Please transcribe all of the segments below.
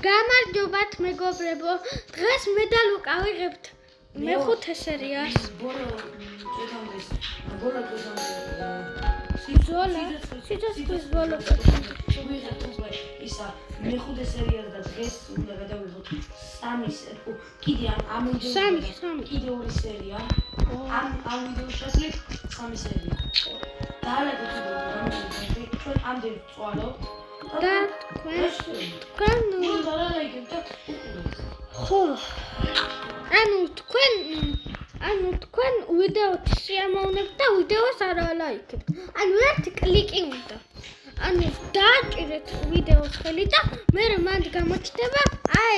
გამარჯობათ მეგობრებო, დღეს მე და ლუკა ვიღებთ მეხუთე სერიას. სიცოცხლის ბოლო ისა მეხუთე სერიას და დღეს უნდა გადავიღოთ კიდე ორი სერია. ამ ვიდეოს შეძლებ 3 სერია. ჩვენ ამდენ ვწვალობთ და თქვენ ხო თქვენ ვიდეოს შეამოვნებთ და ვიდეოს არ ალაიქებთ. ერთი კლიკი უნდა. დააჭირეთ ვიდეოს ხელი და მე მანდ გამოჩნდება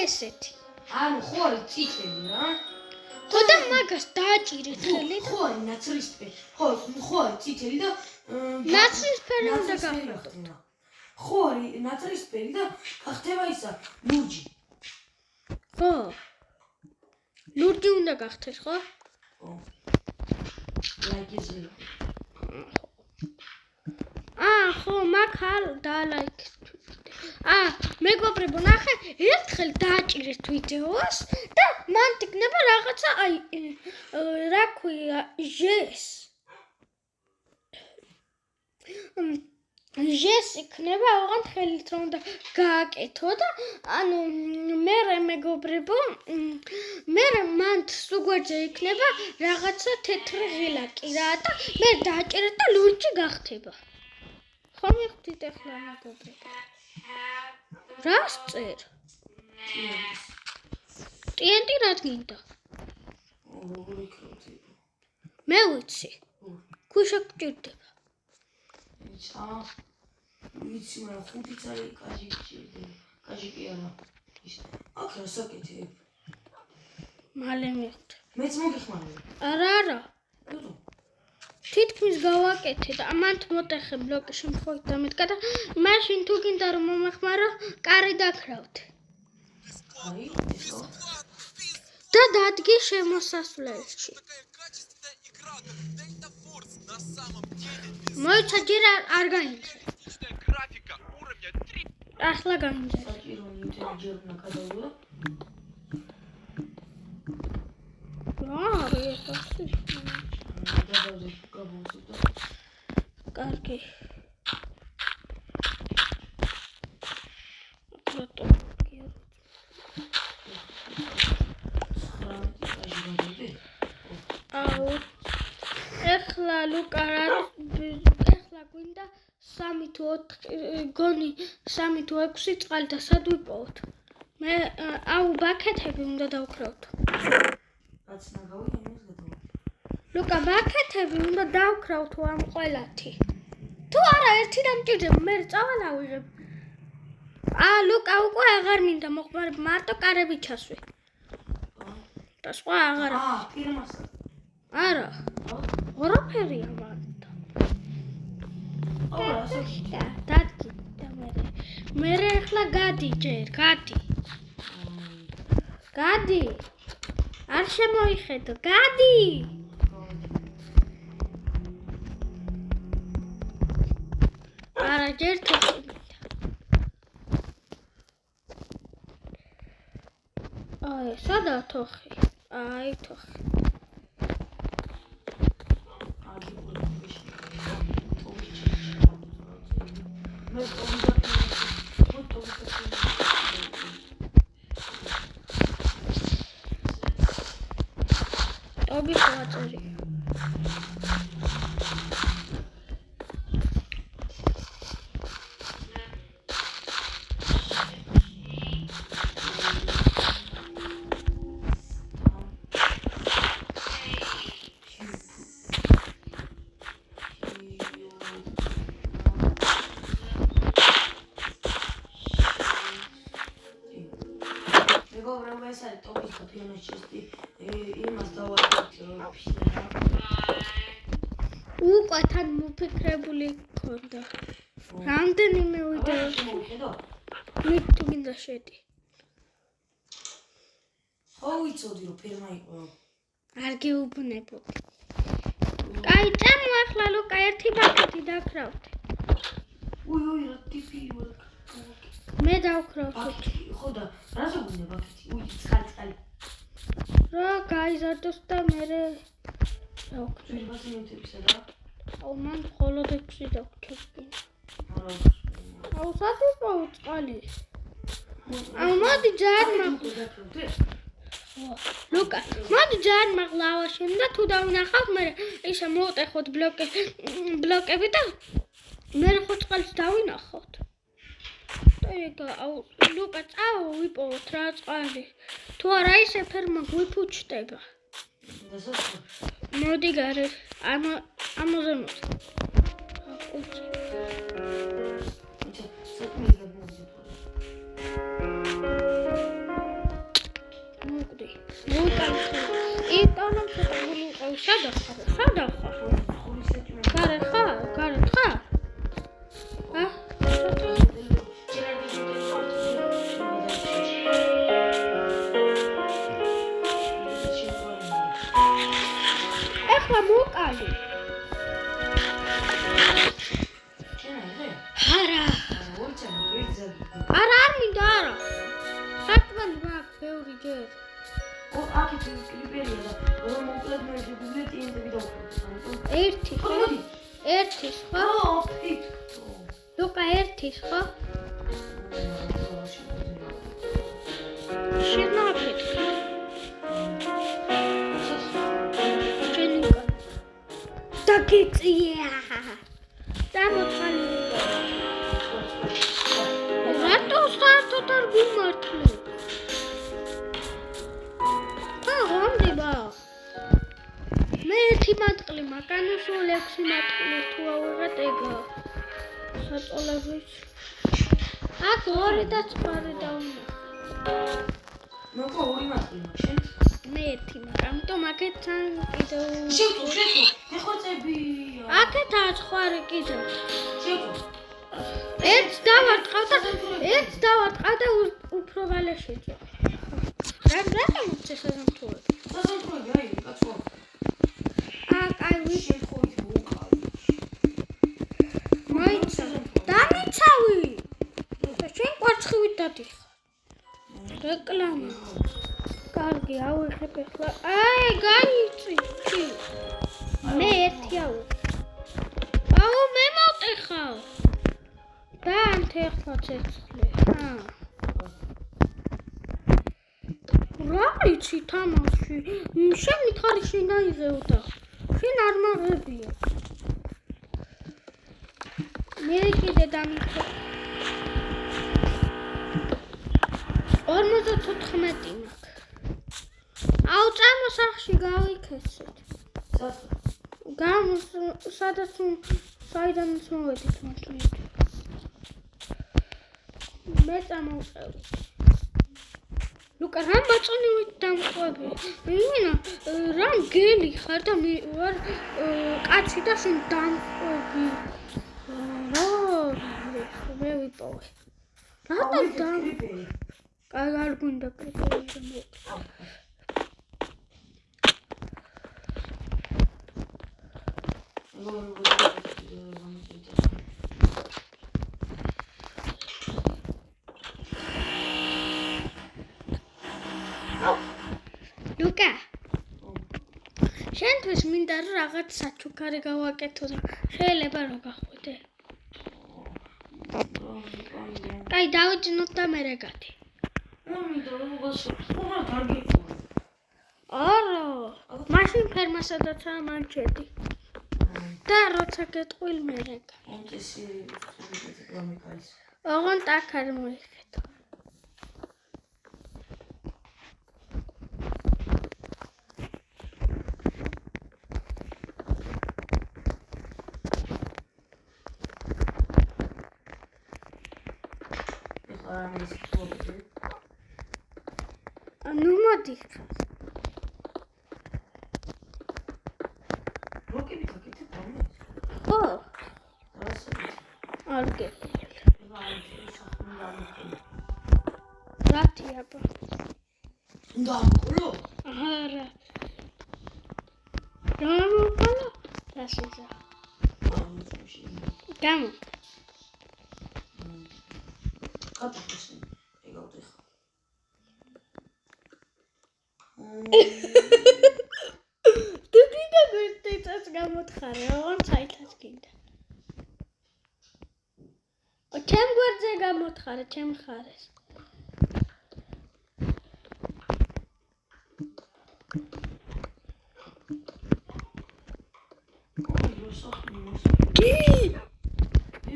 ესეთი. ხო არის წითელი რა. ხო და მაგას დააჭირეთ ხელი. ხო არის ნაცრისფერი. ხო არის წითელი და ნაცრისფერი უნდა გავხდეთ. ხო არის ნაცრისფერი და გახდება ისა ლურჯი. ხო. ლურჯი უნდა გახდეს, ხო? ხო. ლაიქზე. ხო, მაგალ დალაიქეთ. მეგობრებო, ნახე, ერთხელ დააჭირეთ ვიდეოს და მან იქნება რაღაცა რა ქვია, ჟეს იქნება, ოღონდ ხელით რომ უნდა გააკეთო და მე მეგობრებო, მე მანდ სუგვერდზე იქნება რაღაცა თეთრი ღილაკი რა და მე დააჭირეთ და ლურჯი გახდება. ხომ მიხდით ახლა მეგობრებო? რას წერ? TNT რაც გინდა? მე ვიცი. ქუშა გჭირდება. ვიცი, მაგრამ 5 წელი კაჟი გჭირდება. კაჟი კი არა. აქ რა საკეთებ? მალე მიხდი. მეც მოგიხმარებ. არა. თითქმის გავაკეთე და ამათ მოტეხე ბლოკში მხოლოდ დამედგა და მაშინ თუ გინდა რომ მომეხმარო, კარი დაქრავთ. და დადგე შემოსასვლელში. მოიცა ჯერ არ გაინძრე. ახლა გაინძრე. საჭირო ინტელიგენტ უნდა გადავიდო. კარგი. ეხლა ლუკა ეხლა გვინდა 3 თუ 4 გონი 3 თუ 6 წყალი და სად ვიპოვოთ? მე ბაქეთები უნდა დავკრავთ. ლუკა ბაქეთები უნდა დავკრავთო ამ ყველათი. თუ არა ერთი დამჭირდება, მე წავალ ავიღებ. ლუკა უკვე აღარ მინდა მოხმარებ, მარტო კარები ჩასვე. და სხვა აღარა. ფირმას. არა. ორაფერია მარტო. დადგი და მე ახლა გადი ჯერ, გადი. არ შემოიხედო, გადი. არა ჯერ თოხი. სადაა თოხი? თოხი. ტობი ხაწერი. ეს არის ტოპის და ფიონის ჩესტი. იმას დავაკეთე. უკვე თან მოფიქრებული ქონდა. რამდენიმე ვიდეო. მე თუ გინდა შედი. ხო ვიცოდი რომ ფერმა იყო. არ გეუბნებოდი. კაი, წამო ახლა ლუკა ერთი ბაქეთი დაქრავთ. უი, რა ტიპი ვარ. მე დავქრავ ბაქეთი ხო და რაზე გუნდა ბაქეთი უი წყალი რა გაიზარდოს და მე დავქრავ შეიძლება ნიუტებისა და აუ მან მხოლოდ 6 დავქრავ არა აუ სათქო წყალი აუ მოდი ჯერ ლუკა მოდი ჯერ მაღლავაშენ და თუ დავნახავთ მე ისა მოვტეხოთ ბლოკები და მე ხო წყალს დავინახავთ და ეგ აუ ლუკა წავა ვიპოვოთ რა წყალი თუ არა ისე ფერმა გვიფუჩდება მოდი გარე ამაზე მოდი იტანო ფოტოები სადა ხარ? გარე ხარ? ეხლა მოკალი. არა. არა არ მინდა არა. საქმე მაქვს ბევრი ჯერ. აქეთ კლიპერია და რომ მოკლედ მე ბიბლიოთეკები დავხვრეთ. ერთი ხო? ერთის ხო? ლუკა ერთის ხო? შენაფეთ. შენიკა. დაგიწია. დამოწყალი. რატო საერთოდ არ გიმართლე? მე ერთი მატყლი მაგანო სულ 6 მატყლი თუ ავიღეთ ეგა საწოლებით აქ ორი და წყარი დავნახე მოკო ორი მატყლი მაქვს შენ მე ერთი მაქვს ამიტომ აქეთან კიდევ შევწო ეხოცებია აქეთ აწყარი კიდევ შევწო ერთს დავარტყავ და უფრო ვალე შეჭო რატომ წესაზამთროები საზამთროები აი კაცო აი შეხოით მოკალი მაიცა დამიცავი შენ კვარცხივით დადიხარ რეკლამა კარგი ავიღებ ახლა აი გაიწი მე ერთი ავიღე აუ მე მოვტეხავ დაანთე ახლა ცეცხლი რა იცი თამაში შენ მითხარი შენ აიღეო და შენ არ მაღებია მე კიდე დამიქო 54 მაქვს აუ წამოსახში გავიქეცეთ სადაც საიდანაც მოვედით მართლით მე წამოვწევი ლუკა რამ ბაწონივით დამყვები იმენა რამ გელი ხარ და მე ვარ კაცი და შენ დამყვები მე ვიპოვე რატო დამ არ გუნდა პრეტენზია ლუკა შენთვის მინდა რომ რაღაც საჩუქარი გავაკეთო და შეიძლება რომ გახვიდე აი დავიჭნოთ და მე რეგათი არა მაშინ ფერმა სადაცაა მან ჩედი და როცა გეტყვილ მე რეგა ოღონდ აქ არ მოიხეთო ну моди როკები გაკეთე თამე ხო ასე არ გეკეთე რათი აბა უნდა ამყოლო არა რა მოკალა დასიზა გამო კატოხეს ეგავდე ხა. თუ გინდა გვერდითაც გამოთხარე, ოღონდ საითაც გინდა. ჩემ გვერდზე გამოთხარე, ჩემ ხარეს.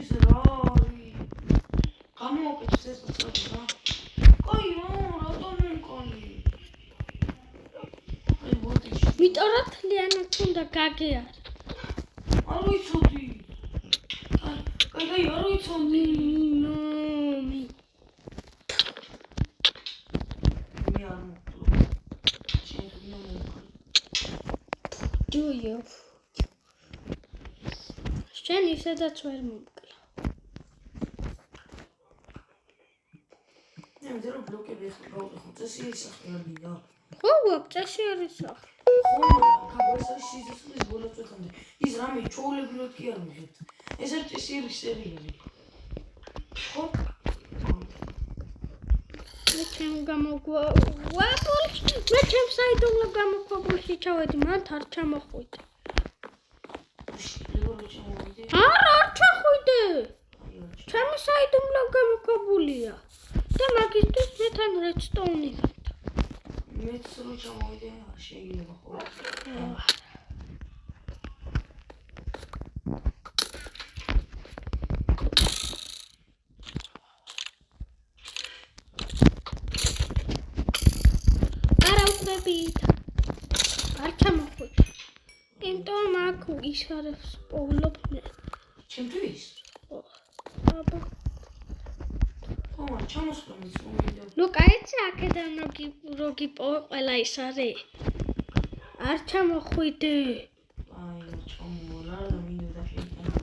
ის რა არის? გამოვაკეთე ეს წადი რა. კაი რა, რატომ მეკონი? აი ბოდიში. ვიტყვი რა თლიანად უნდა გაგეარ. არ ვიცოდი. კაი, არ ვიცოდი. ნომი. მე არ მოვკლო. შენ თუ მოვკლო. ჯუიო. შენ ისედაც ვერ მომკლავ. მე რო ბლოკები ხო წესი ისახი არ მინდა. ხო, წესი არის ახლა. ხო, კაბესა სიზის ბოლოს ვეხამდე. ის რამე ჩოულებრივად კი არ მიღებთ. ეს არის წესი სერიალი. ხო? მე ჩემ გამოგვაბულში, მე ჩემ საიდუმლო გამოქვაბულში ჩავედი, მანდ არ ჩამოხვიდე. არ ჩახვიდე. ჩემი საიდუმლო გამოქვაბულია. და მაგისთვის მე თან redstone-ი ვარ. მეც რო ჩამოვიდე, არ შეიძლება ხო? არა უხდებით. არ ჩამოხვიდე. იმიტომ აქ ისარებს პოვლობ მე. ჩემთვის? აბა. ხო, ჩამოსვლა მის მომიდე. ლუკა, ეცი აქედან როგი ყველა ის არის? არ ჩამოხვიდე. აი, ჩამოვალა და მინდა შეიძლება.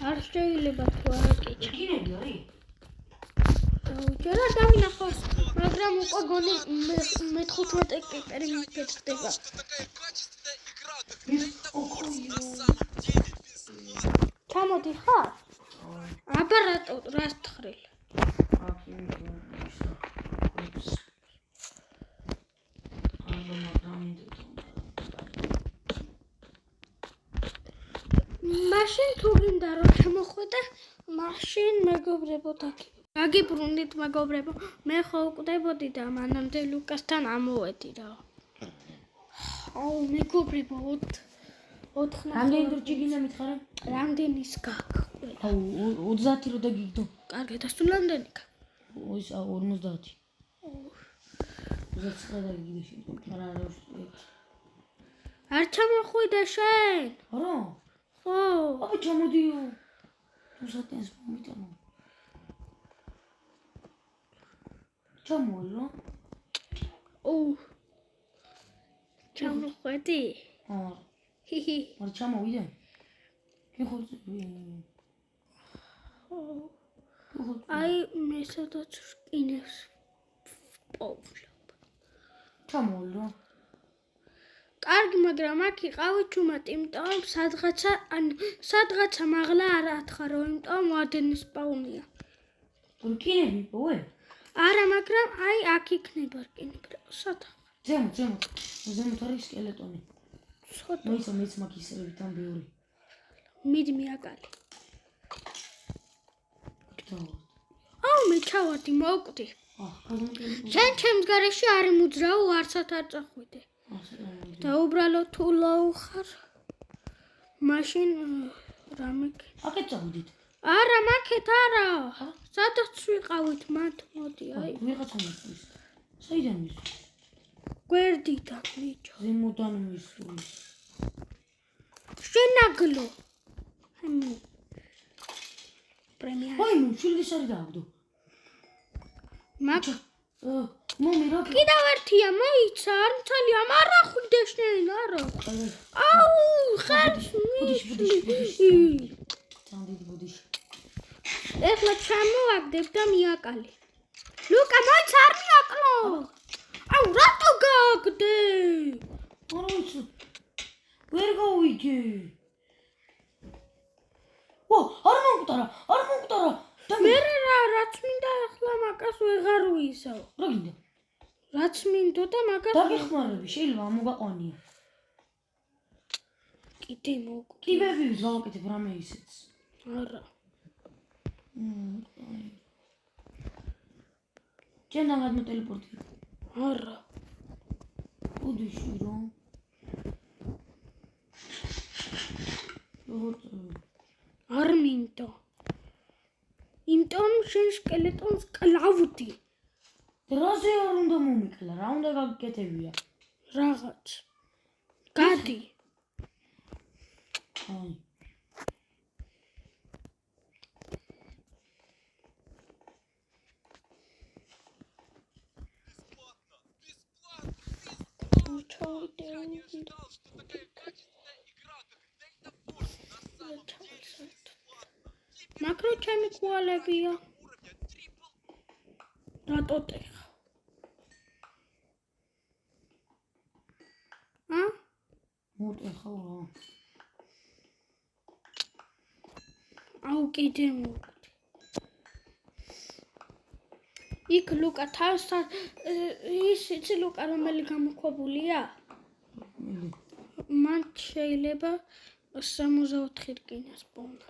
არ შეიძლება თუ არა კი ჩა. კინები არის? ჯერა დავინახავს, მაგრამ უკვე გონი მე-15 ეპერი მიგეწდება. ჩამოდი ხარ? აბა რას თხრილ? მაშინ თუ გინდა რომ ჩამოხვიდე, მაშინ მეგობრებო გაგიბრუნდით მეგობრებო, მე ხო უკვდებოდი და მანამდე ლუკასთან ამოვედი რა. აუ მეგობრებო 4 რამდენი დროჭი გინდა მითხარე? რამდენის გაქვს? აუ 30 რო დაგიგდო. კარგი და სულ რამდენი გაქვს? ой 50. 29 დაგიგდო შენ. არა არა. არ ჩამოხვიდე შენ? არა. ხო. აბა ჩამოდიო. თუ სატენს მომიტანო. ჩამოვალო. ოუ. ჩამოხვედი? აა. ჰიჰი. არ ჩამოვიდე. კი ხო. აი მე სადაც რკინებს პოვლობ. ჩამოვალო. კარგი, მაგრამ აქ იყავი ჩუმად, იმიტომ სადღაცა მაღლა არ ათხარო, იმიტომ მოადენი სპაუნია. რკინები პოვე? არა, მაგრამ აი აქ იქნება რკინები. სათა. ზემოთ არის სკელეტონი. ცოტა. მეც მაქვს ისრები თან ბევრი. მიდი მიაკალი. აუ მე ჩავარდი, მოვკვდი. შენ ჩემს გარეშე არ მოძრაო, არცად არ წახვიდე. და უბრალოდ თუ ლოუ ხარ, მაშინ რამე აკეთ წავიდით. არა, მაქეთ არა. სადაც ვიყავით მათ, მოდი, აი. ვიღაცა მისვლის. საიდან მისვლის? გვერდიდან მიჩო. ზემოდან მისვლის. შენაგლო. ჰმ. პრემია. აი, შვილის არის დააგდო. მაგ მომი რა კიდევ ერთია, მოიცა, არ მცალია, არა ხვიდე შენ, არა. აუ, ხარს ბუდიში. თანდით ბუდიში. ეხლა ჩამოვაგდებ და მიაკალი. ლუკა, მოიცა, არ მიაკლო. აუ, რატო გააგდე? არა ვიცი. ვერ გავიგე. ო, არ მომკვდარა. მე რაც მინდა ახლა მაგას ვეღარ ვიზავ. რა გინდა? რაც მინდოდა მაგას დაგეხმარები, შეიძლება მოგაყვანია. კიდე მოგვი. ტიბები გავაკეთებ რამე ისეც. არა. ჯენდამად მოტელეპორტი. არა. უდიში რომ. არ მინდა. იმიტომ შენ სკელეტონს კლავდი. დროზე არ უნდა მომიკლა, რა უნდა გაგკეთებია? რაღაც. გადი. აი. Макро ჩემი კვალებია. რატო ტეხა? მოტეხა რა. აუ კიდე მოგვდი. იქ ლუკა თავსთან იცი ლუკა რომელი გამოქვაბულია? მან შეიძლება 64 რკინას პონდა.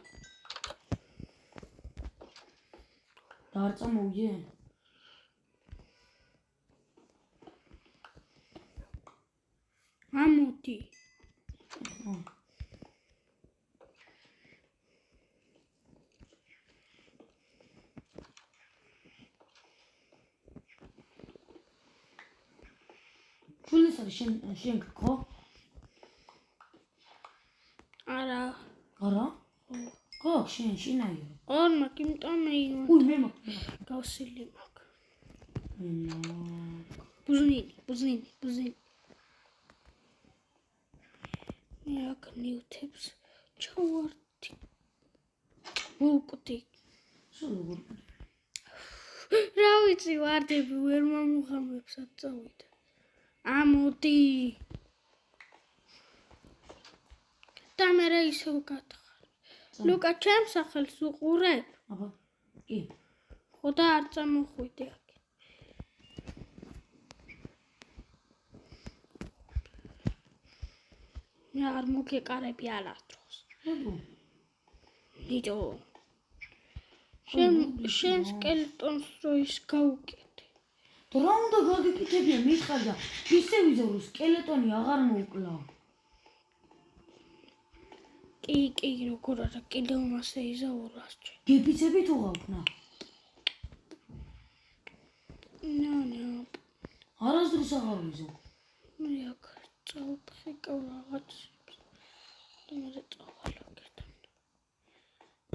დაარწა მოვიდე? ამოდი. შულეს არის შენ ხო? არა. არა? ხო, შენაია. არ მაგ იმიტომ მეიმო. უი მე მაგ. გავსილი მაგ. ნო. ბუზინი. მე აქ ნიუთებს ჩავარდი. მოვკვდი. სულ რა ვიცი ვარდები ვერ მომუღამებსაც წავიდა. ამოდი. და მე რა ისევ გათხარ. ლუკა ჩემს სახელს უყურებ? აბა. კი. ხო და არ წამოხვიდე აქ. მე არ მოგეკარები არასდროს. ნიჭო. შენ სკელეტონს როის გაუკეთე. და რა უნდა გაგიკეთებია მითხარ და ისე ვიზავ რომ სკელეტონი აღარ მოუკლა. კი, როგორ არა, კიდევ მასე იზაურას ჩე. გეფიცები თუ გავქნა? ნო. არასდროს აღარ ვიზავ. მე აქ წავფრიკავ რაღაცებს. და მე წავალო კიდე.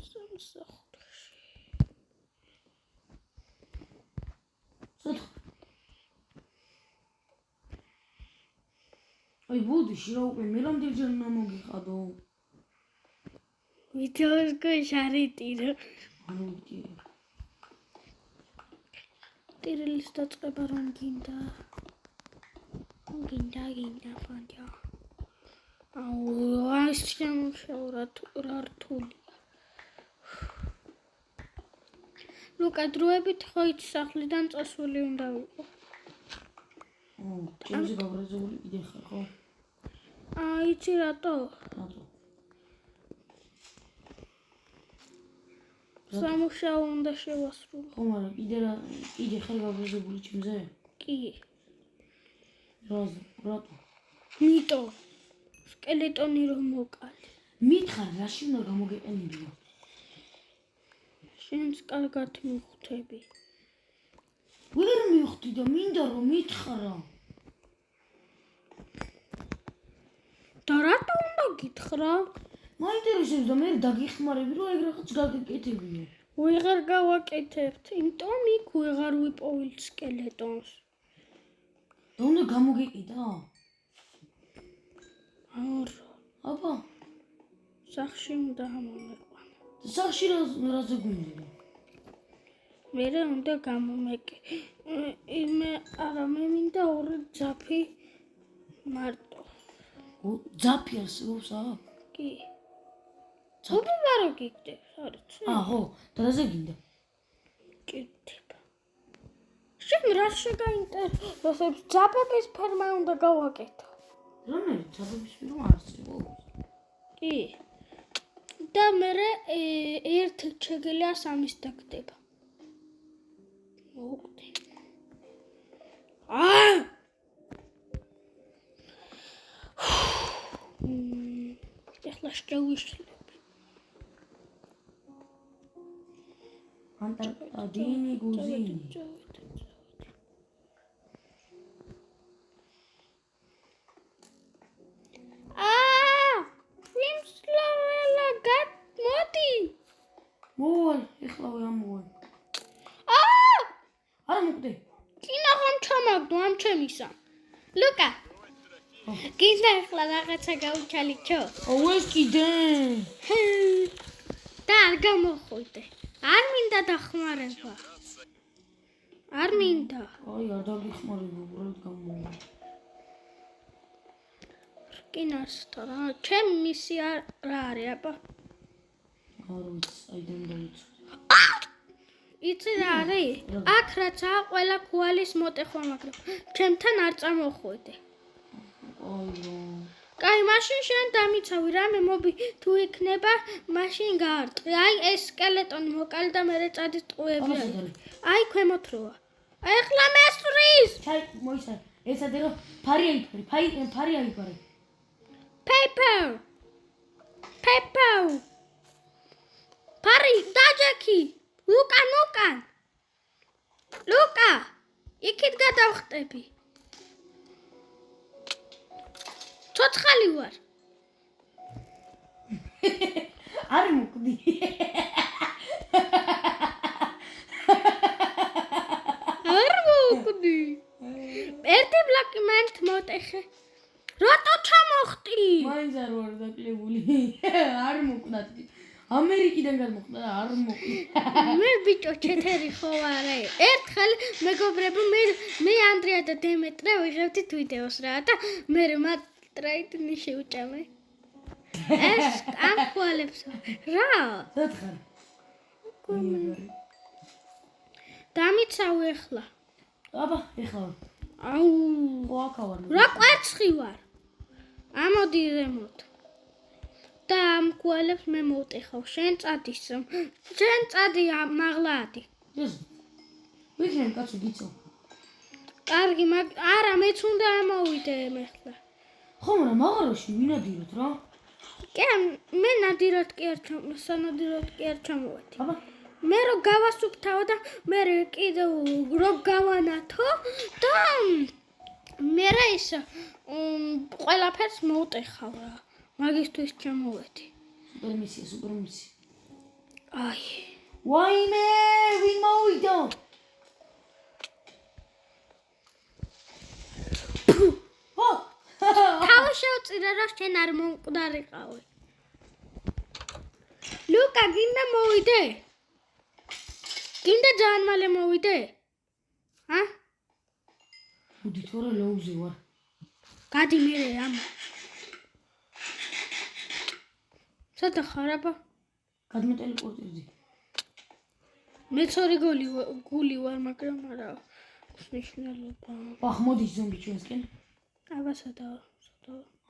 სამსახურში. აი ბუდიში რა უკვე მე რამდენჯერ უნდა მოგიხადო? ვიდეოს გაშარიტირო. ანუ კი. ტირილის დაწყება რომ გინდა. გინდა ფანჯა. აუ ეს შემოშაურა რა რთულია. ლუკა დროებით ხო იცი სახლიდან წასული უნდა ვიყო. ჩემზე გაბრაზებული კიდე ხარ ხო? იცი რატო? რატო? სამუშაო უნდა შევასრულო. ხო, მაგრამ კიდე ხარ გაბრაზებული ჩემზე? კი. რატო? ნიტო. სკელეტონი რომ მოკალე. მითხარ რაში უნდა გამოგეყენებია? შენს კარგად მივხვდები. ვერ მივხვდი და მინდა რომ მითხრა. და რატო უნდა გითხრა? მაინტერესებს და მე დაგიხმარები რომ ეგ რაღაც გაგეკეთებიო. ვეღარ გავაკეთებთ, იმიტომ იქ ვეღარ ვიპოვილ სკელეტონს. და უნდა გამოგეკიდა? არა. აბა, სახში უნდა მომეყვანა. სახში რაზე გვინდა? მე უნდა გამომეკე. მე მინდა ორი ძაფი მარტო. ძაფი არსებობს აქ? კი. უბარო გიგდებს, არის. ხო, და რაზე გინდა? რა შეგაინტერესებს? ძაბების ფერმა უნდა გავაკეთო. რომელი ძაბების ფერმა არსებობს? კი. და მე ერთ შეგელია სამის დაგდება. მოვკვდი. ეხლა შევიშლები. ანტარქტიდი გუზინი. ვიმსლაველა მოდი. მოვალ, ეხლავე ამოვალ. არა მოკვდე. კინა ხომ ჩამაგდო ამ ჩემისა. ლუკა. გინდა ეხლა რაღაცა გავუჩალიჩო? ეს კიდე. და არ გამოხვიდე. არ მინდა დახმარება. არ მინდა. აი, არ დაგიხმარება, უბრალოდ გამოვა. კინას თორა, ჩემი მისია რა არის, აბა? არ ვიცი, აიდან დავიცვი. იცი რა არის? აქ რაცაა ყველა ქუალის მოტეხვა, მაგრამ ჩემთან არ წამოხვიდე. კაი, მაშინ შენ დამიცავი, რამე მობი თუ იქნება, მაშინ გაარტყი. აი, ეს სკელეტონი მოკალი და მე წადის ტყუები არის. აი, ქვემოთ როა. ეხლა მესვრის. ჩაი, მოისა. ესადე რომ ფარი აიფარე. Paper. ფარი დაჯექი. ლუკა. იქით გადავხტები. ცოცხალი ვარ. არ მოკვდი. ერთი ბლოკი მანდ მოტეხე. რატო ჩამოხტი? მაინც არ ვარ დაკლებული. არ მოკვდა. ამერიკიდან გადმოხდა და არ მოკვდა. მე ბიჭო ჩეთერი ხო არა. ერთხელ მეგობრებო მე ანდრია და დემეტრე ვიღებდით ვიდეოს რა და მე მათ ტრაიდნი შევჭამე. ეს ამ ხვალებს რა? დათხარ. დამიცავ ეხლა. აბა, ეხლა. აუ, ყოაქავარ. რა კვერცხი ვარ? ამოდი რემოთ. და ამ ხვალებს მე მოვტეხავ. შენ წადი მაღლადი. ეს. ვიქნებ კაცო გიწო. კარგი, არა მეც უნდა ამოვიდე ეხლა. ხომ რა მაღაროში ვინადიროთ რა? კი, მე ნადირად კი არ ჩამოვედი. აბა, მე რო გავასუფთავო და მე კიდევ რო გავანათო და მე ის ყველაფერს მოვტეხავ რა. მაგისთვის ჩამოვედი. სუპერმისია. აი. ვაიმე, ვინ მოვიდა? თავი შევწირე რომ შენ არ მომკვდარიყავი. ლუკა, გინდა მოვიდე? გინდა ძალიან მალე მოვიდე? მოდი თორე ლოუზე ვარ. გადი მე ამ. სადა ხარ აბა? გადმეტელეპორტირდი. მე ცორი გული ვარ, მაგრამ არა მნიშვნელობა. ახ მოდი ზომბი ჩვენსკენ. აბა სადა.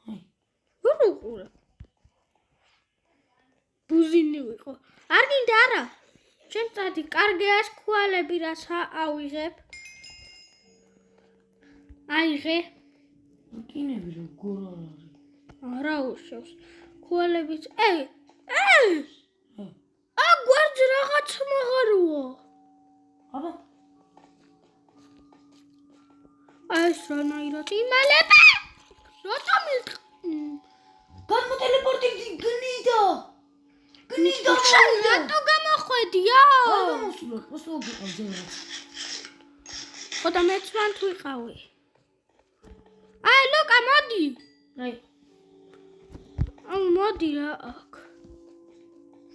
აი. ვუყურე. ბუზინი ვიყო. არ გინდა არა? შენ წადი, კარგი არის ქუალები რას ავიღებ. აიღე. კინები როგორ არის? არა უშავს. ქუალებიც. გვერდზე რაღაც მაღაროა. აბა. ეს რანაირად იმალება? რატომ გადმოტელეპორტირდი გნიდა. შენ რატო გამოხვედია? არ გამოსულა, მოსულ გიყავ ზევრად. ხოდა მეც მან თუ იყავი. აი ლუკა მოდი. აი. მოდი რა აქ.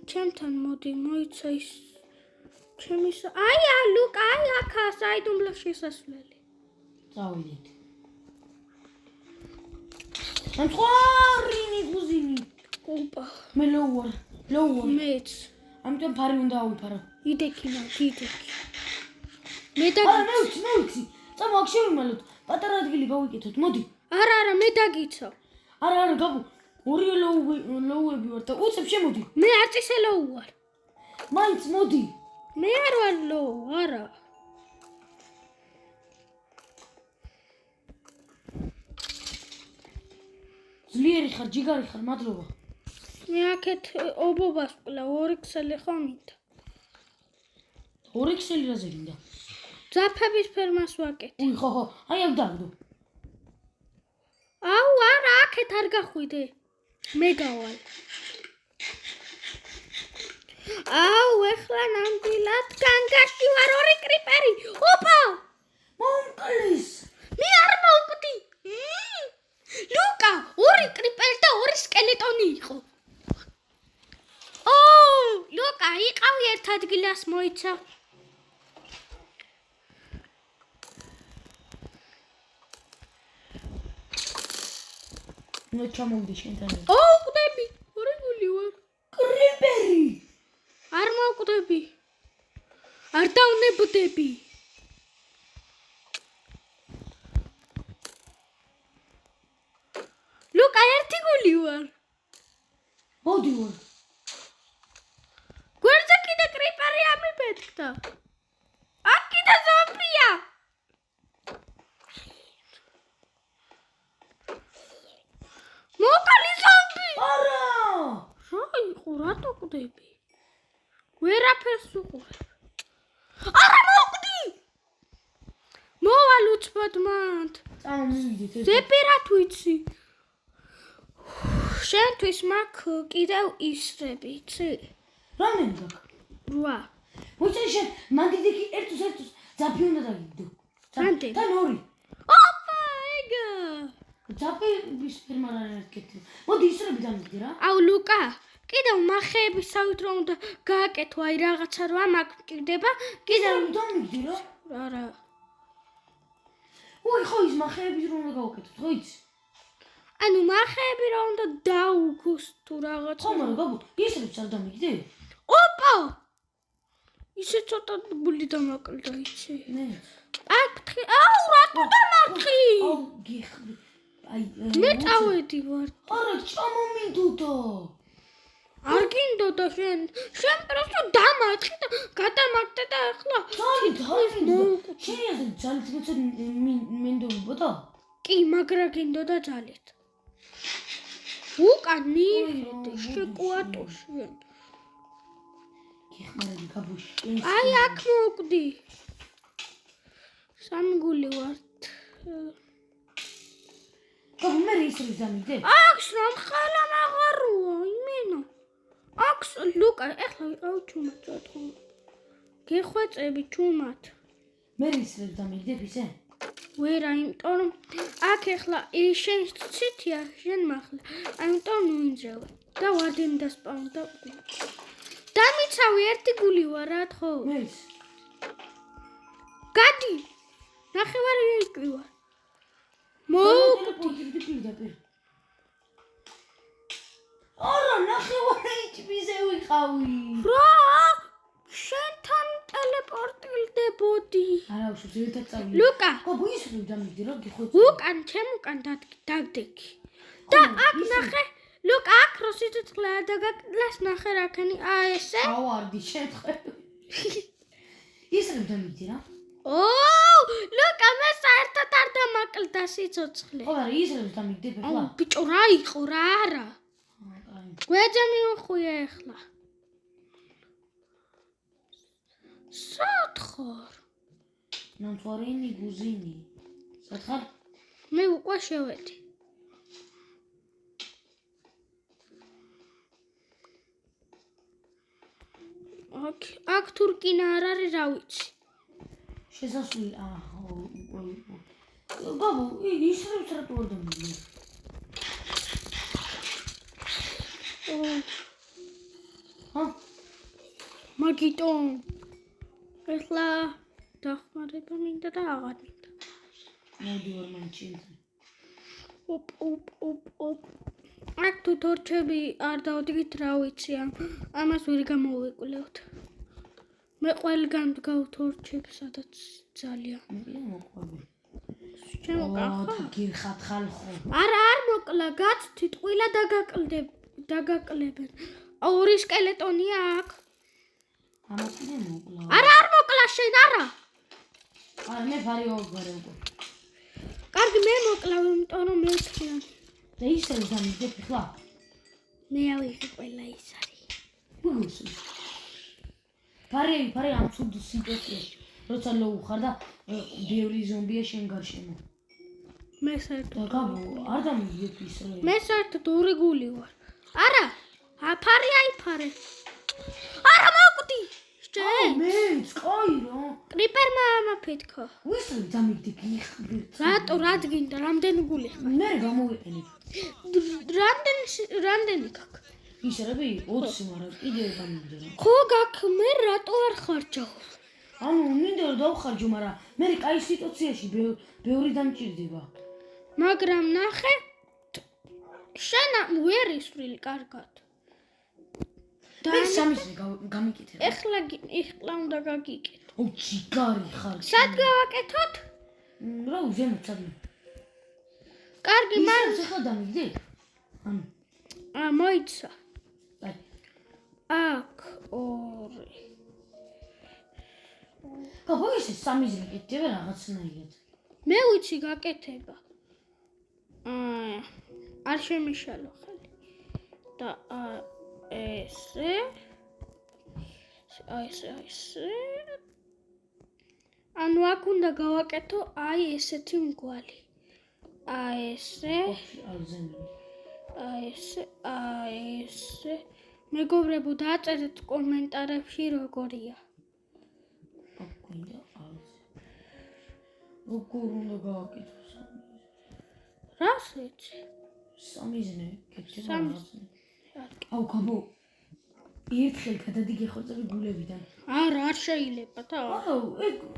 ჩემთან მოდი, მოიცა ის ჩემის. აი ლუკა, აი აქა საიდუმლო შესასვლელი. წავიდეთ. ანტყვარინი გუზინი. ოპა. მე ლოუარ. მეც. ამიტომ ფარი უნდა ავიფარო. იდექინა, იდექი. მე არა, მე ვიცი. წამო აქ შევიმალოთ. პატარა ადგილი გავიკეთოთ. მოდი. არა, მე დაგიცო. არა, გაბუ. ორი ლოუები ვარ და უცებ შემოდი. მე არც ისე ლოუ ვარ. მაინც მოდი. მე არ ვარ ლოუ, არა. ძლიერი ხარ, ჯიგარი ხარ, მადლობა. მე აქეთ ობობას ვკლა 2 ქსელი ხო მინდა. 2 ქსელი რაზე გინდა? ძაფების ფერმას ვაკეთე. უი, ხო, აი აქ დაგდო. აუ, არა, აქეთ არ გახვიდე. მე გავალ. აუ, ეხლა ნამდვილად განგაში ვარ 2 კრიპერი. ოპა! მომკლეს. მე არ მოვკვდი. ლუკა, 2 კრიპერი და 2 სკელეტონი იყო. ლუკა, იყავი ერთ ადგილას მოიცა. ნუ ჩამოვიდი შენთან. კვდები, 2 გული ვარ. კრიპერი. არ მოვკვდები. არ დავნებდები. ლუკა, 1 გული ვარ. მოდი ვარ. გვერდზე კიდე კრიპერი ამიბეთქდა. აქ კიდე ზომბია. მოკალი ზომბი. არა! რა იყო, რატო კვდები? ვერაფერს უყურებ. არა მოვკვდი. მოვალ უცბად მათ. წამო მივიდეთ. ზეპირად ვიცი. შენთვის მაქვს კიდევ ისრები, იცი? რამდენი გაქვს? 8. მოიცა შენ მაგიდიკი ერთს ძაფი უნდა დაგიდო. რამდენი? და 2. ოპა, ეგა. ძაფის ფერმა არ ერკეთე. მოდი ისრები დამიგდი რა. აუ ლუკა, კიდევ მახეების სავით რომ უნდა გააკეთო, აი რაღაცა რა მაგკიდება, კიდევ დამიგდი რა. არა. უი, ხო ის მახეების რომ უნდა გავაკეთოთ, ხო იცი? ანუ მახეები რა უნდა დაუგოს თუ რაღაცა. ხო, მაგრამ გაბუ, ისრებს არ დამიგდი? ოპა! ისე ცოტა გული დამაკლდა, იცი? ნე. აქ აუ რატო დამარხი? აუ, გიხრი. აი, მე წავედი ვარ. არა, ჩამომიდოდა. არ გინდოდა შენ პროსტო დამარხი და გადამარხე და ახლა შენ ძალით მოცე მენდობოდა? კი, მაგრა გინდოდა ძალით. უკან მიიღე შეკვატო შენ. გიხმარები გაბუში. აი აქ მოვკვდი. 3 გული ვართ. გაბუ მე ისრებს დამიგდე? აქვს რომ ხალა მაღაროა, იმენა. აქვს ლუკა, ეხლა ვიყავ ჩუმად რა. გეხვეწები ჩუმად. მე ისრებს დამიგდე ისე? ვერა, იმიტომ რომ აქ ეხლა შენ ციტია, შენ მახლა. ამიტომ მოინძრევა და ვარდენი დასპაუნდა. დამიცავი 1 გული ვარ რა ხო? მეც. გადი. ნახევარი ეკი ვარ. არა, ნახევარი ჭბიზე ვიყავი. რა? შენთან ტელეპორტირდებოდი. არა, უშუალოდ ერთად წავიდი. ლუკა, გაბუ ისრებს დამიგდე რა, გიხვეწე. უკან, ჩემ უკან დაგდექი. და აქ ნახე, ლუკა, აქ რო სიცოცხლე არ დაგაკლას ნახე რაკენი, ესე. ავარდი შეთხები. ისრებს დამიგდე რა. ლუკა, მე საერთოდ არ დამაკლდა სიცოცხლე. ხო, არა, ისრებს დამიგდე ფეხლა. ბიჭო, რა იყო რა არა? გვერდზე მივხვია ეხლა. სად ხარ? ნამწვარენი გუზინი. სად ხარ? მე უკვე შევედი. აქ თურკინა არ არის, რა ვიცი. შესასვლელი, გაბუ, ისრებს რატო არ დამიგდე? მაგიტომ ეხლა დახმარება მინდა და აღარ მინდა. მოდი ვარ მანჩინზე. აქ თუ თორჩები არ დავდგით, რა ვიცი, ამას ვერ გამოვიკვლებთ. მე ყველგან მდგავთ ორჩებს, სადაც ძალიან. მოყვები. ჩემო კახო. გიხათ ხალხო. არა, არ მოკლა, გაცთით, ყვილა დაგაკლებენ. ორი სკელეტონია აქ. ამაყიდე მოკლა. არა, არ მოკლა შენ, არა. არა, მე ფარიო ვარ უკვე. კარგი, მე მოკლა, იმიტომ რომ მე ვთქვიან. და ისე დამიდებ ხლა. მე ავიღე ყველა ის არის. უგუსის. ფარი ამ ცუდ სიტუაციაში. როცა ლოუხარ და ბევრი ზომბია შენ გარშემო. მე საერთოდ და გამო არ დამიდებ ისე. მე საერთოდ ორი გული ვარ. არა, აფარე აიფარე. არა მოკვდი. შენ მეც კაი რა. კრიპერმა ამაფეთქო. ვისე დამიდებ იხბი. რატო რად გინდა რამდენი გული ხარ? მე გამოვიყენებ. რამდენი გაქვს? ისერები 20 მაგრამ კიდე გამიგდა რა. ხო გაქვს, მე რატო არ ხარჯავ? ანუ მინდა რომ დავხარჯო, მაგრამ მე კაი სიტუაციაში ბევრი დამჭირდება. მაგრამ ნახე შენ ვერ ისვრილი კარგად. მე სამის გამიკეთე. ეხლა უნდა გაგიკეთო. ო ჯიგარი ხარ. სად გავაკეთოთ? რა უზემოთ სადმე. კარგი, მან ხა დამიგდე? ანუ მოიცა. აი. აქ ორი. გაბოისე სამის მიკეთება რაღაცნაირად. მე ვიცი გაკეთება. არ შემიშალო ხელი. და ესე. ესე. ანუ აქ უნდა გავაკეთო აი ესეთი მგვალი. ესე. ესე. მეგობრებო, დააწერეთ კომენტარებში როგორია. აკვინდა ალზე. როგორ უნდა გავაკეთო სამიზნე? რას ვიცი? სამიზნე კეთდება სამიზნე. რაღაცნაირად. აუ გაბო. ერთხელ გადადიგე ხოლმე გულებიდან. არა, არ შეიძლება და. აუ,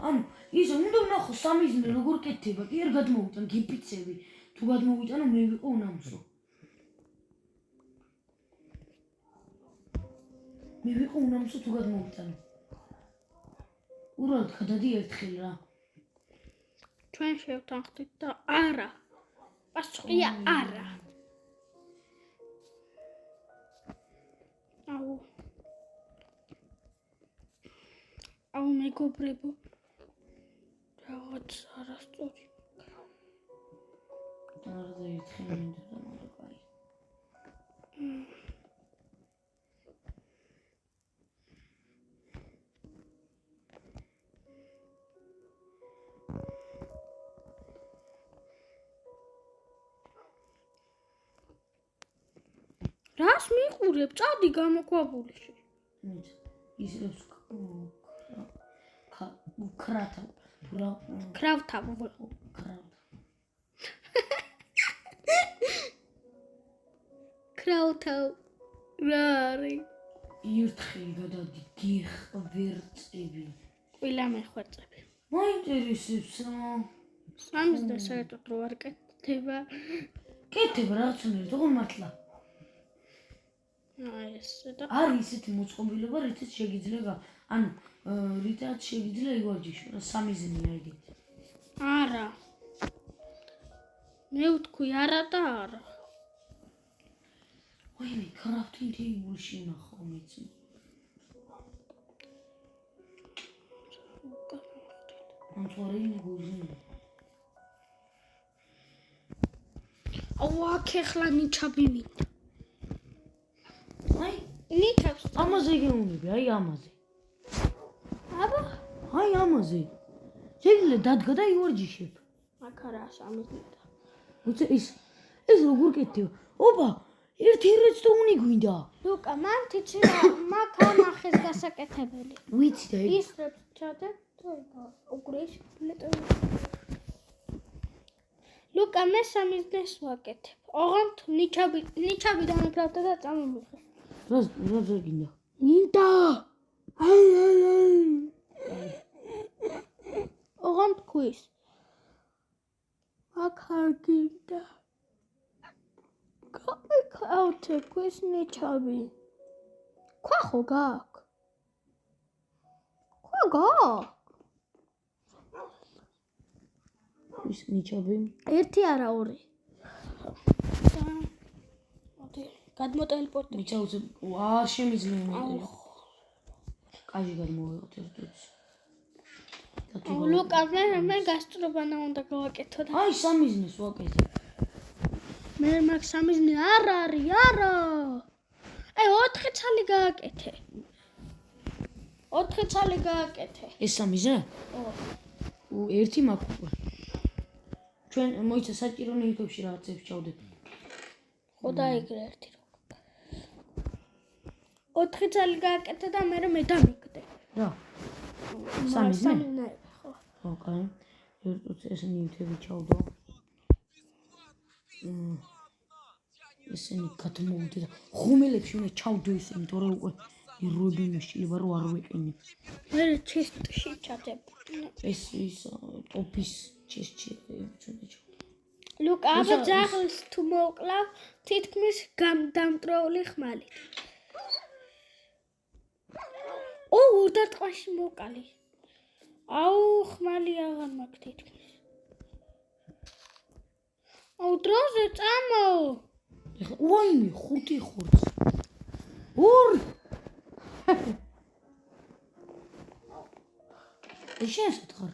ანუ ისე უნდა ვნახო სამიზნე როგორ კეთდება. კი არ გადმოვიტან გიპიცები. თუ გადმოვიტანო მე ვიყო უნამსო. მე ვიყო უნამსო თუ გადმოვიტანო. ურალ გადადი ერთხელ რა. ჩვენ შევთანხმდით და არა. პასუხია არა. აუ მეგობრებო. რაღაც არასწორი. არ დაითხე მინდა და მაგარი. რას მიყურებ? წადი გამოქვაბულში. მით ისრებს კრავთავ. კრავთავ. რა არის? ერთხელ გადადი გიხვერწები. ყვილა მეხვერწები. მაინტერესებს რა. სამიზნე საერთოდ რო არ კეთდება. კეთდება რაღაცნაირად, თქო მართლა. ესე და არის ისეთი მოწყობილობა, რითაც შეგიძლია, ანუ რითაც შეგიძლია ივარჯიშო, რა სამიზნეა იგი. არა. მე ვთქვი არა და არა. ვაიმე, crafting table-ში ნახო მეცი. ანთვარი გუზინი. აუ აქ ეხლა ნიჩაბი მინდა. აი, ნიჩაბს ამაზე გეუნები, აი ამაზე. აბა, აი ამაზე. შეიძლება დადგა და ივარჯიშებ. აქ არა სამიზნეა. უცე ეს როგორ კეთდება? ოპა, ერთი რეც თუ უნი გვინდა. ლუკა, მან თიცი რა მაგ ამახეს გასაკეთებელი. ვიცი და ის რებს ჩადე, თქო, უგრეშ ლეტო. ლუკა, მე სამიზნეს ვაკეთებ. ოღონდ ნიჩაბი დამეფრავდა და წამომიღე. რა გინდა? მინდა. ოღონდ ქვის. აქ არ გინდა. აუთე ქვის ნიჩაბი. ქვა ხო გაქვს? გოგო ის ნიჩაბი ერთი არა ორი მოდი გადმოტელპორტი ნიჩაუზე შემიძლია მეტი კაჟი გადმოვიღოთ ერთად ლუკა მე გასწრობანა უნდა გავაკეთო და აი სამიზნეს ვაკეთე მე მაგ სამიზნე არ არის არა აი 4 ცალი გააკეთე 4 ცალი გააკეთე ეს სამიზნე ო ერთი მაქვს უკვე ჩვენ მოიცა საჭირო ნიუტებში რაღაცებს ჩავდეთ ხო დაიგრე ერთი რო 4 ცალი გააკეთე და მე დამიგდე რა სამიზნე ხო ხო კაი ერთად ეს ნიუტები ჩავდო ესენი გადმოვიდე და ხუმელებში უნდა ჩავდო ისინი თორე უკვე იროები მეშილება რო არ ვეყინე მე ჩესტში ჩადებ ეს ის ტოფის ჩესტში ჩვენ ლუკა აბა ძაღლს თუ მოკლავ თითქმის დამტროული ხმალით ო ურდა ტყვაში მოკალი აუ ხმალი აღარ მაქვს თითქმის აუ დროზე წამო ეხლა ვაიმე 5 ხორცი ორ ეს ხარ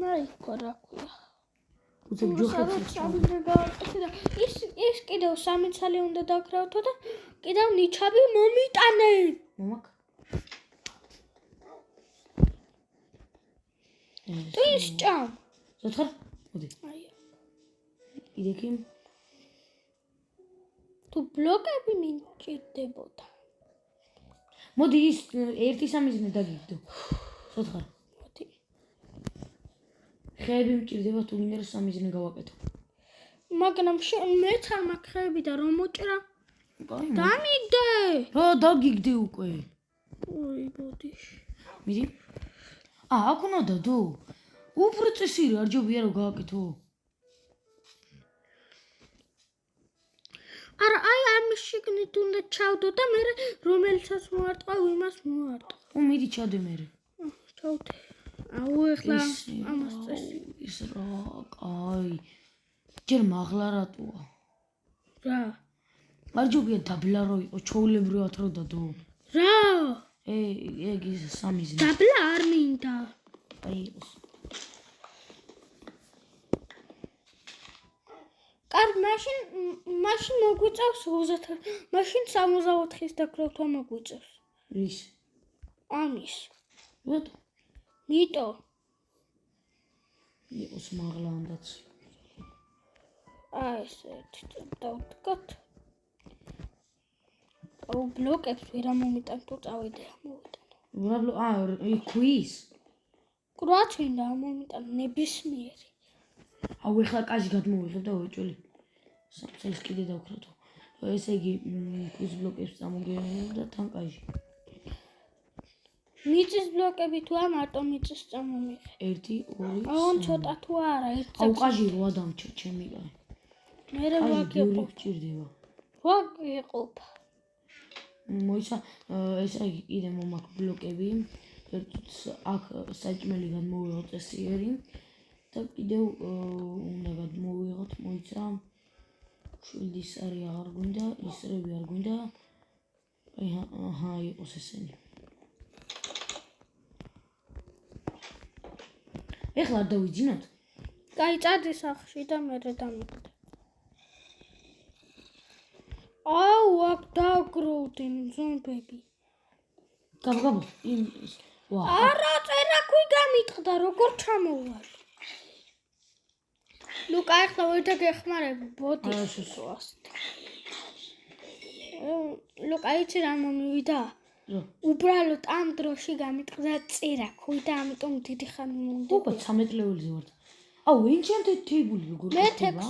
მაი კორაკია უცებ ჯოხებს ის კიდევ 3 ცალი უნდა დაგკრავთო და კიდევ ნიჩაბი მომიტანე მომაკ თუ ის ჭამ ზოთარ მოდი აი იდექიმ თუ ბლოკები მინჭირდებოდა მოდი ის ერთი სამიზნე დაგიგდო ზოთარ მოდი ხეები მჭირდება თუ გინდა რომ სამიზნე გავაკეთო მაგრამ მეც არ მაქვს ხეები და რომ მოჭრა დამიგდე რა დაგიგდე უკვე ოი ბოდი მიდი აქ უნდა დადო უფრო წესი არ ჯობია რომ გავაკეთო არა აი ამის შიგნით უნდა ჩავდო და მე რომელსაც მოარტყა იმას მოარტყა მიდი ჩადე მე ჩავდე აუ ეხლა ამას წესი ის რა კაი ჯერ მაღლა რატოა რა არ ჯობია დაბლა რო იყო ჩოულებრივად რო დადო რა ეგ ის სამიზნე დაბლა არ მინდა აი იყოს კარ მაშინ მოგვიწევს 30 მაშინ 64-ის დაკრავთვა მოგვიწევს ის ამის რატო მიტო იყოს მაღლა ანდაც აი ესეთი დავდგათ აუ ბლოკებს ვერა მომიტან თუ წავიდე მოვიტანო ქვის კრუაცინდა მომიტან ნებისმიერი აუ ეხლა კაჟი გადმოვიღებ და ვეჭველი სამწელს კიდე დავქრათო ესე იგი ქვის ბლოკებს წამოგევი და თან კაჟი მიწის ბლოკები თუ არ მარტო მიწის წამომიღე 1 2 აუ ცოტა თუ არა ერთი აუ კაჟი რა დამჭა ჩემი კაი მე ვაგეყო გჭირდება ვაგეყოფა მოიცა ესე იგი კიდე მომაკ ბლოკები აქ საჭმელი გადმოვიღოთ წესიერი და კიდევ უნდა გადმოვიღოთ მოიცა შვილდის არი აღარ გვინდა ისრები არ გვინდა აი აჰა იყოს ესენი ეხლა არ დავიძინოთ კაი წადი სახში და მე დამიგდე აუ აქ დაგროვდნენ ზომბები გაბო ვა არა წერა ქვი გამიტყდა როგორ ჩამოვალ ლუკა ახლა ვერთა გეხმარებ ბოდის ლუკა იცი რა მომივიდა უბრალოდ ამ დროში გამიტყდა წერა ქვი და ამიტომ დიდი ხანი მომდი უკვე 13 ლეველზე ვარ აუ ენჩანტედ თეიბული როგორ ხდება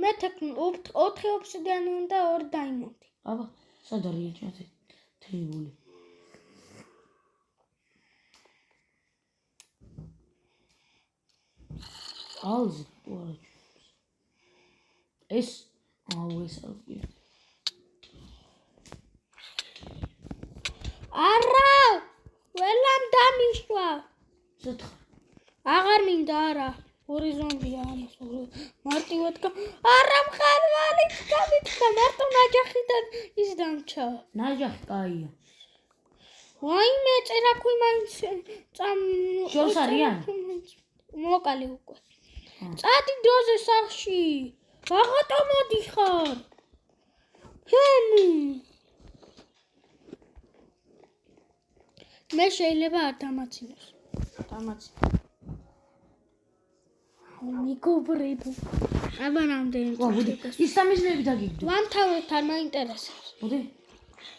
მე 4 ობსიდიანი უნდა 2 დაიმონდი აბა სად არის ენჩანტედ თეიბული ალზე ვარ ეს აუ ეს არა ყველამ დამიშვა. ზოთხარ. აღარ მინდა არა. ორი ზომბია ამას მარტივად არა მყარვალი გამიწდა მარტო ნაჯახიდან ის დამჩა. ნაჯახი კაია. ვაიმე წერაქვი მაინც შორს არიან? მოკალი უკვე. წადი დროზე სახში. აღატო მოდიხარ. ჰემი. მე შეიძლება არ დამაცინოს. დამაცინო. მიგობრებო. აბა რამდენი მოდი. ის სამიზნეები დაგიგდო. ვამთავრეთ არ მაინტერესებს. მოდი.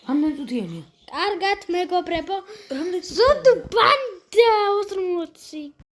რამდენი წუთიანია? კარგად მეგობრებო. რამდენი ზოდ ბანდა 80.